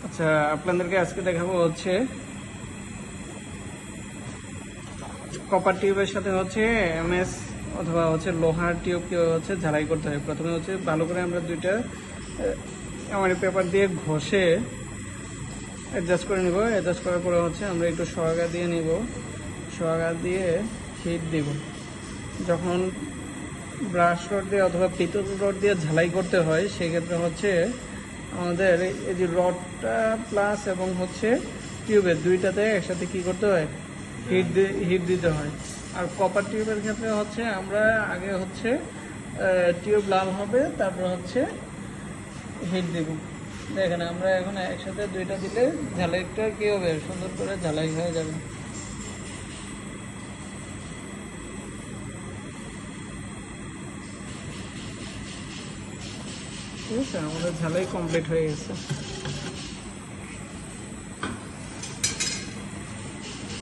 আচ্ছা, আপনাদেরকে আজকে দেখাবো হচ্ছে কপার টিউবের সাথে হচ্ছে এমএস অথবা হচ্ছে লোহার টিউবকে হচ্ছে ঝালাই করতে হয়। প্রথমে হচ্ছে ভালো করে আমরা দুইটা এমআরএফ পেপার দিয়ে ঘষে অ্যাডজাস্ট করে নিব। অ্যাডজাস্ট করার পরে হচ্ছে আমরা একটু সোয়াগা দিয়ে নিব, সোয়াগা দিয়ে হিট দিব। যখন ব্রাশ রড দিয়ে অথবা পিতল রড দিয়ে ঝালাই করতে হয় সেক্ষেত্রে হচ্ছে আমাদের এই যে রডটা প্লাস এবং হচ্ছে টিউবের দুইটাতে একসাথে কি করতে হয়, হিট দিতে হয়। আর কপার টিউবের ক্ষেত্রে হচ্ছে আমরা আগে হচ্ছে টিউব লাল হবে, তারপর হচ্ছে হিট দিব। দেখেন আমরা এখন একসাথে দুইটা দিলে ঝালাইটা কি হবে, সুন্দর করে ঝালাই হয়ে যাবে। ঠিক আছে, আমাদের ঝালাই কমপ্লিট হয়ে গেছে।